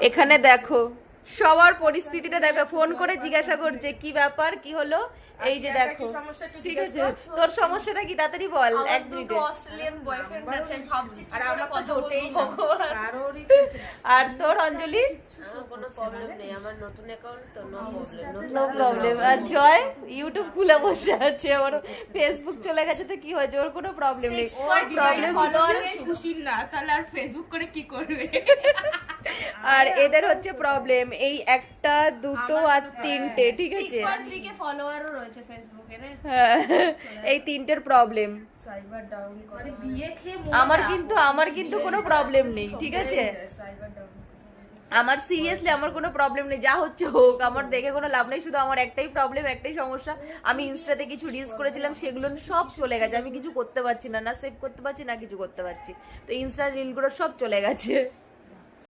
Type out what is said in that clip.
এখানে দেখো সবার পরিস্থিতিটা দেখো, ফোন করে জিজ্ঞাসা করছে কি ব্যাপার কি হলো, এই যে দেখো। ঠিক আছে, তোর সমস্যাটা কি তাড়াতাড়ি বল। এক মিনিটে। অস্ট্রেলিয়ান বয়ফ্রেন্ড আছে ভাবছি, আর আমরা কত জোটেই আর তোর অঞ্জলি? কোনো প্রবলেম নেই, আমার নতুন অ্যাকাউন্ট তো নো প্রবলেম। No problem. আর জয় ইউটিউব খুলে বসে আছে, ওর ফেসবুক চলে গেছে তো কি হয়েছে, ওর কোনো প্রবলেম নেই। প্রবলেম খুশি না, তাহলে আর ফেসবুক করে কি করবে? আর এদের হচ্ছে প্রবলেম এই একটা দুটো আর তিনটে, ঠিক আছে? 6.3 কে ফলোয়ারও রয়েছে ফেসবুকে রে। হ্যাঁ, এই তিনটের প্রবলেম। সাইবার ডাউন করে বিয়ে খেয়ে আমার কিন্তু কোনো প্রবলেম নেই, ঠিক আছে? Cyber down. আমার সিরিয়াসলি আমার কোনো প্রবলেম নেই, যা হচ্ছে হোক, আমার দেখে কোনো লাভ নেই। শুধু আমার একটাই প্রবলেম, একটাই সমস্যা, আমি ইনস্টাতে কিছু রিলস করেছিলাম সেগুলো সব চলে গেছে। আমি কিছু করতে পারছি না, না সেভ করতে পারছি না কিছু করতে পারছি, তো ইনস্টার রিলগুলো সব চলে গেছে।